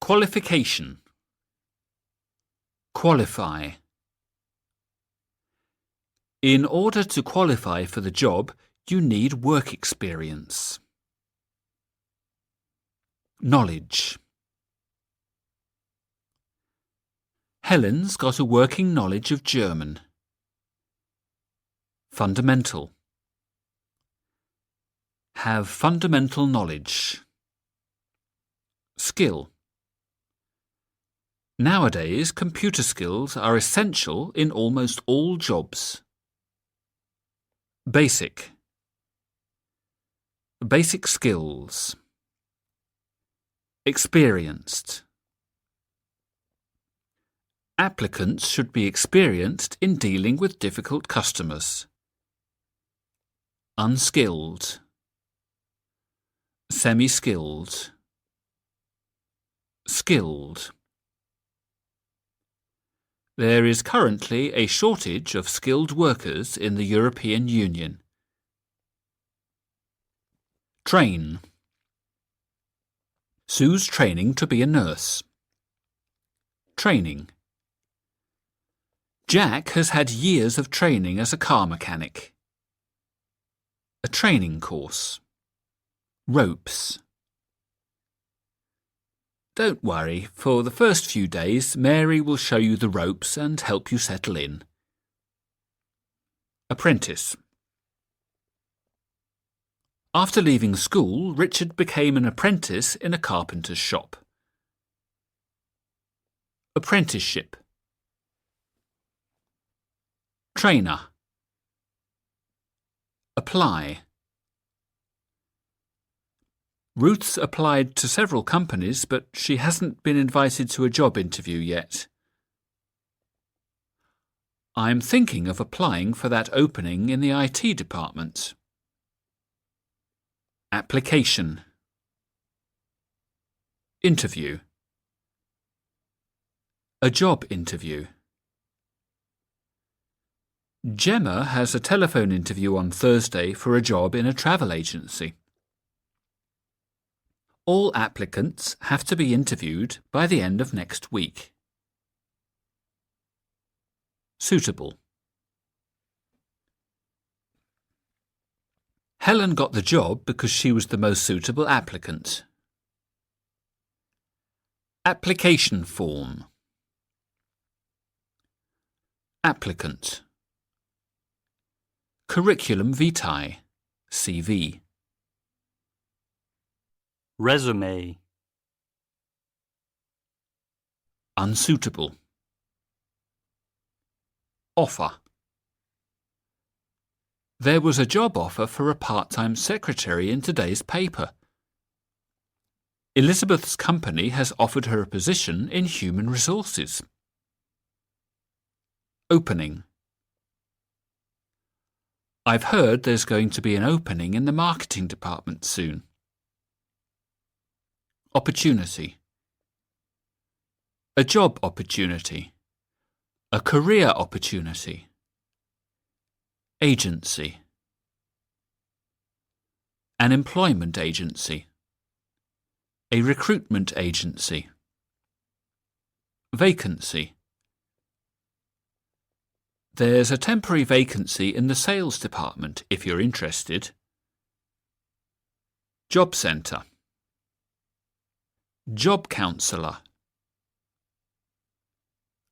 Qualification. Qualify. In order to qualify for the job, you need work experience. Knowledge. Helen's got a working knowledge of German. Fundamental. Have fundamental knowledge. Skill. Nowadays, computer skills are essential in almost all jobs. Basic. Basic skills. Experienced. Applicants should be experienced in dealing with difficult customers. Unskilled. Semi-skilled. Skilled. There is currently a shortage of skilled workers in the European Union. Train. Sue's training to be a nurse. Training. Jack has had years of training as a car mechanic. A training course. Ropes. Don't worry, for the first few days Mary will show you the ropes and help you settle in. Apprentice. After leaving school, Richard became an apprentice in a carpenter's shop. Apprenticeship. Trainer. Apply. Ruth's applied to several companies, but she hasn't been invited to a job interview yet. I'm thinking of applying for that opening in the IT department. Application. Interview. A job interview. Gemma has a telephone interview on Thursday for a job in a travel agency. All applicants have to be interviewed by the end of next week. Suitable. Helen got the job because she was the most suitable applicant. Application form. Applicant. Curriculum vitae, CV. Resume. Unsuitable. Offer. There was a job offer for a part-time secretary in today's paper. Elizabeth's company has offered her a position in human resources. Opening. I've heard there's going to be an opening in the marketing department soon. Opportunity. A job opportunity. A career opportunity. Agency. An employment agency. A recruitment agency. Vacancy. There's a temporary vacancy in the sales department if you're interested. Job centre. Job counsellor.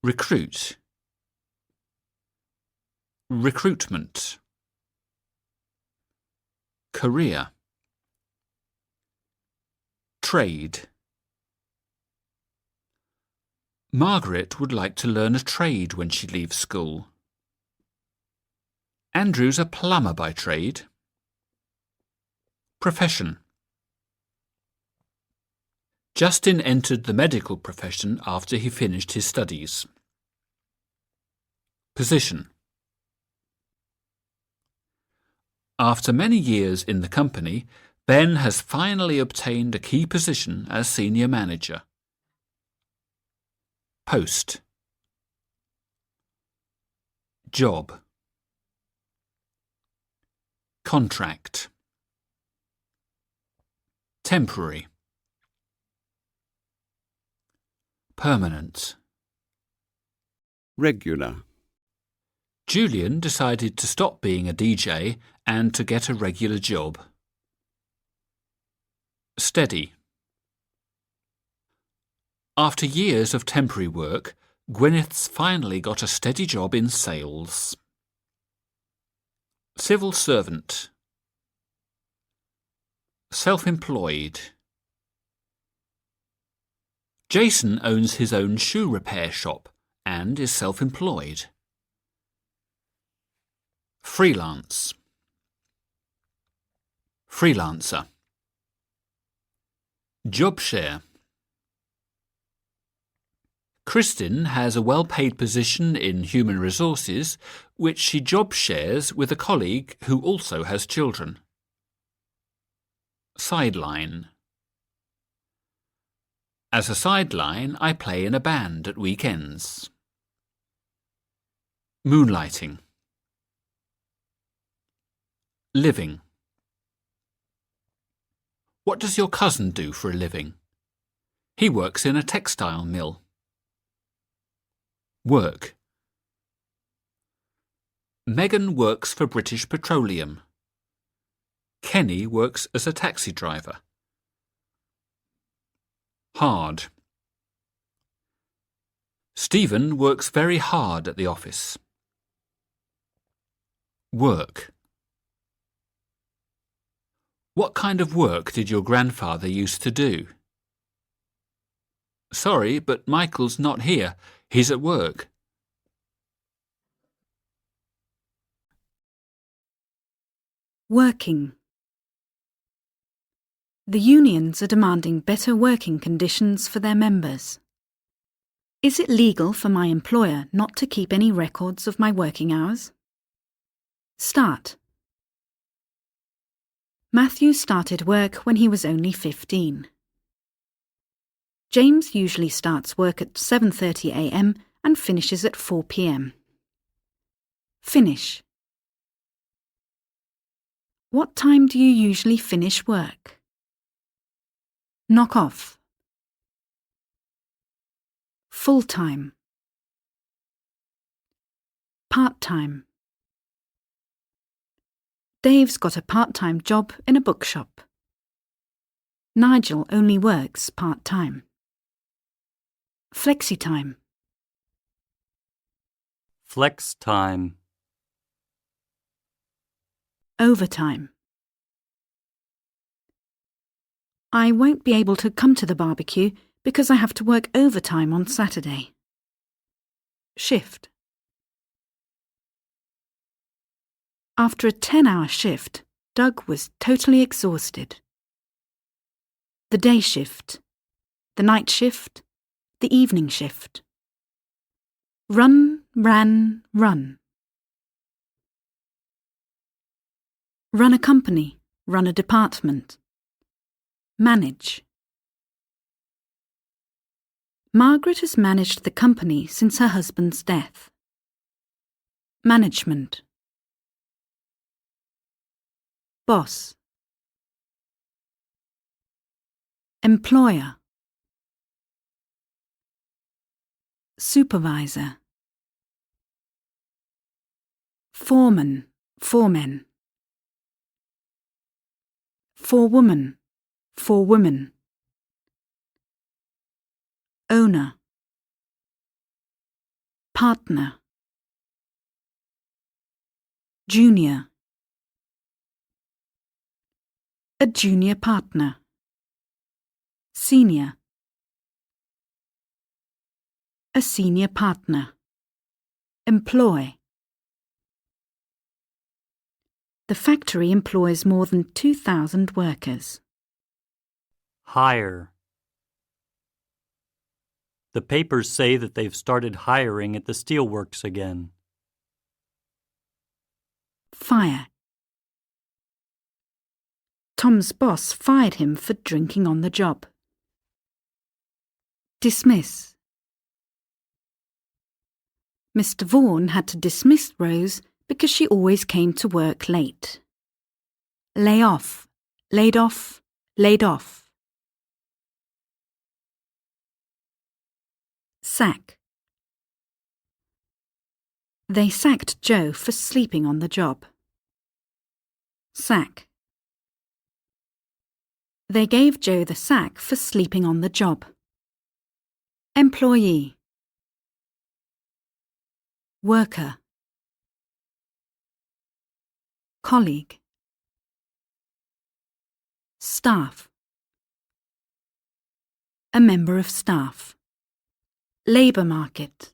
Recruit. Recruitment. Career. Trade. Margaret would like to learn a trade when she leaves school. Andrew's a plumber by trade. Profession. Justin entered the medical profession after he finished his studies. Position. After many years in the company, Ben has finally obtained a key position as senior manager. Post. Job. Contract. Temporary. permanent. Regular. Julian decided to stop being a DJ and to get a regular job. Steady. After years of temporary work, Gwyneth's finally got a steady job in sales. Civil servant. Self-employed. Jason owns his own shoe repair shop and is self-employed. Freelance. Freelancer. Job share. Kristin has a well-paid position in human resources, which she job shares with a colleague who also has children. Sideline. As a sideline, I play in a band at weekends. Moonlighting. Living. What does your cousin do for a living? He works in a textile mill. Work. Megan works for British Petroleum. Kenny works as a taxi driver. Hard. Stephen works very hard at the office. Work. What kind of work did your grandfather used to do? Sorry, but Michael's not here. He's at work. Working. The unions are demanding better working conditions for their members. Is it legal for my employer not to keep any records of my working hours? Start. Matthew started work when he was only 15. James usually starts work at 7:30 a.m. and finishes at 4 p.m. Finish. What time do you usually finish work? Knock off. Full-time. Part-time. Dave's got a part-time job in a bookshop. Nigel only works part-time. Flexi-time. Flex time. Overtime. I won't be able to come to the barbecue because I have to work overtime on Saturday. Shift. After a 10-hour shift, Doug was totally exhausted. The day shift, the night shift, the evening shift. Run, ran, run. Run a company, run a department. Manage. Margaret has managed the company since her husband's death. Management. Boss. Employer. Supervisor. Foreman, foremen. Forewoman, forewomen. Owner. Partner. Junior. A junior partner. Senior. A senior partner. Employ. The factory employs more than 2,000 workers. Hire. The papers say that they've started hiring at the steelworks again. Fire. Tom's boss fired him for drinking on the job. Dismiss. Mr. Vaughan had to dismiss Rose because she always came to work late. Lay off, laid off, laid off. Sack. They sacked Joe for sleeping on the job. Sack. They gave Joe the sack for sleeping on the job. Employee. Worker. Colleague. Staff. A member of staff. Labour market.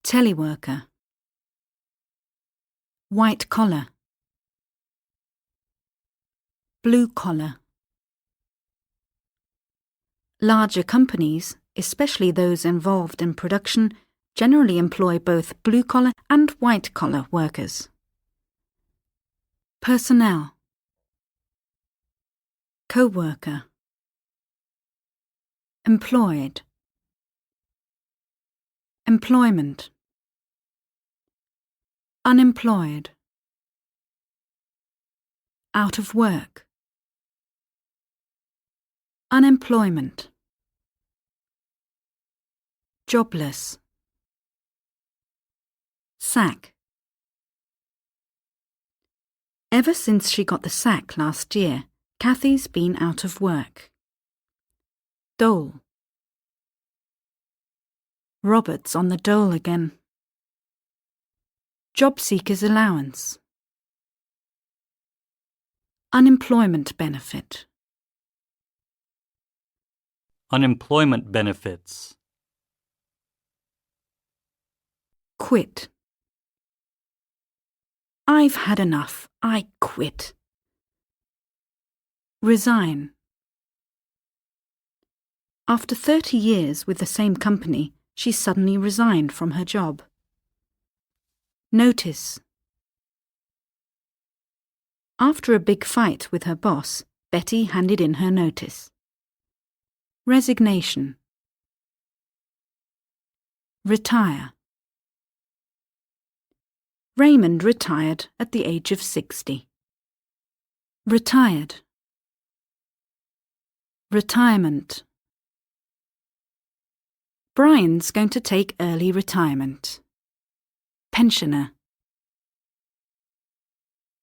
Teleworker. White collar. Blue collar. Larger companies, especially those involved in production, generally employ both blue-collar and white-collar workers. Personnel. Co-worker. Employed. Employment. Unemployed. Out of work. Unemployment. Jobless. Sack. Ever since she got the sack last year, Kathy's been out of work. Dole. Robert's on the dole again. Job seeker's allowance. Unemployment benefit. Unemployment benefits. Quit. I've had enough. I quit. Resign. After 30 years with the same company, she suddenly resigned from her job. Notice. After a big fight with her boss, Betty handed in her notice. Resignation. Retire. Raymond retired at the age of 60. Retired. Retirement. Brian's going to take early retirement. Pensioner.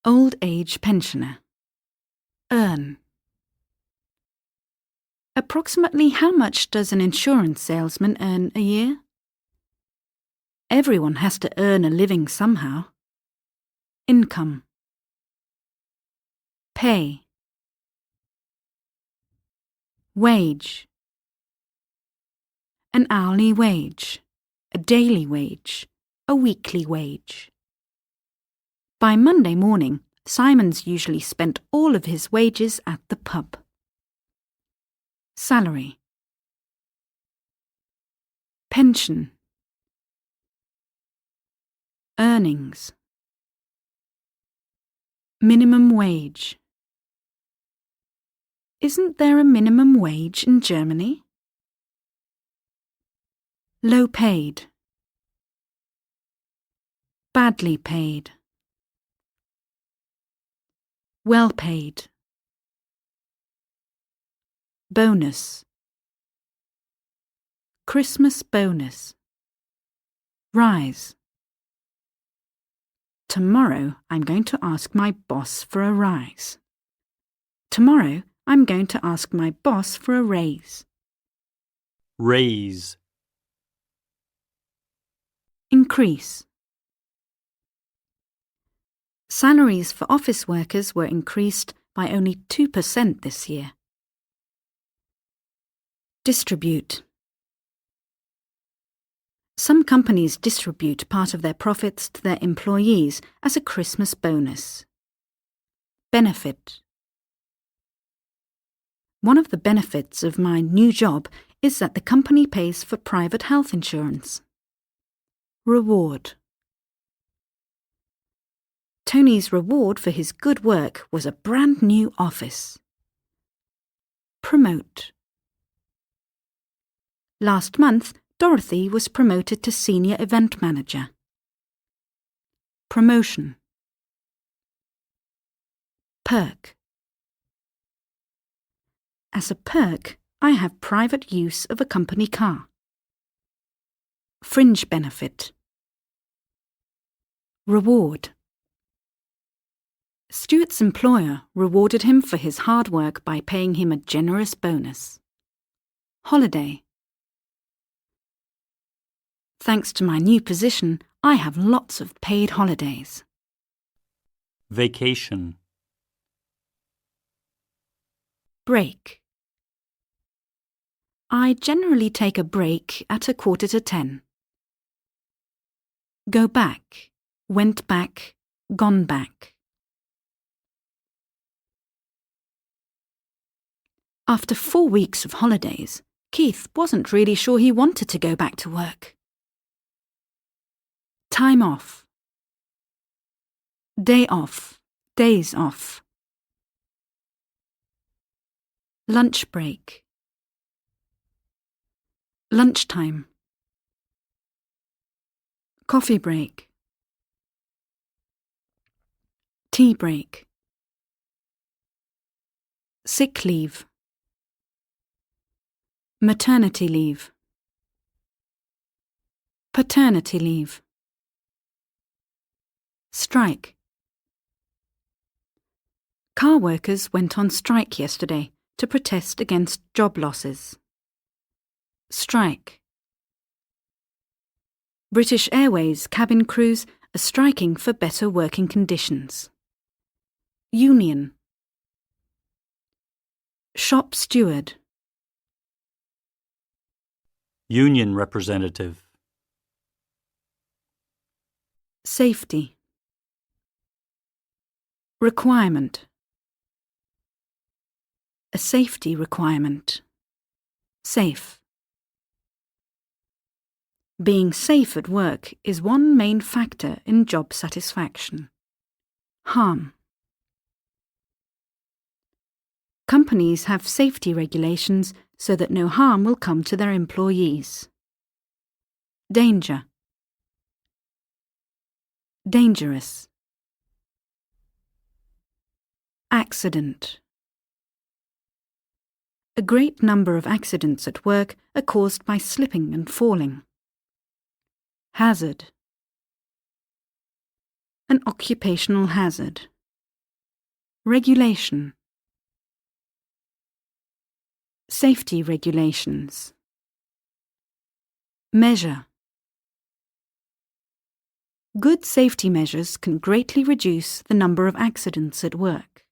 Old age pensioner. Earn. Approximately how much does an insurance salesman earn a year? Everyone has to earn a living somehow. Income. Pay. Wage. An hourly wage, a daily wage, a weekly wage. By Monday morning, Simon's usually spent all of his wages at the pub. Salary. Pension. Earnings. Minimum wage. Isn't there a minimum wage in Germany? Low paid. Badly paid. Well paid. Bonus. Christmas bonus. Rise. Tomorrow I'm going to ask my boss for a rise. Tomorrow I'm going to ask my boss for a raise. Raise. Increase. Salaries for office workers were increased by only 2% this year. Distribute. Some companies distribute part of their profits to their employees as a Christmas bonus. Benefit. One of the benefits of my new job is that the company pays for private health insurance. Reward. Tony's reward for his good work was a brand new office. Promote. Last month, Dorothy was promoted to Senior Event Manager. Promotion. Perk. As a perk, I have private use of a company car. Fringe benefit. Reward. Stuart's employer rewarded him for his hard work by paying him a generous bonus. Holiday. Thanks to my new position, I have lots of paid holidays. Vacation. Break. I generally take a break at 9:45. Go back, went back, gone back. After 4 weeks of holidays, Keith wasn't really sure he wanted to go back to work. Time off. Day off, days off. Lunch break. Lunchtime. Coffee break. Tea break. Sick leave. Maternity leave. Paternity leave. Strike. Car workers went on strike yesterday to protest against job losses. Strike. British Airways cabin crews are striking for better working conditions. Union. Shop steward. Union representative. Safety. Requirement. A safety requirement. Safe. Being safe at work is one main factor in job satisfaction. Harm. Companies have safety regulations so that no harm will come to their employees. Danger. Dangerous. Accident. A great number of accidents at work are caused by slipping and falling. Hazard. An occupational hazard. Regulation. Safety regulations. Measure. Good safety measures can greatly reduce the number of accidents at work.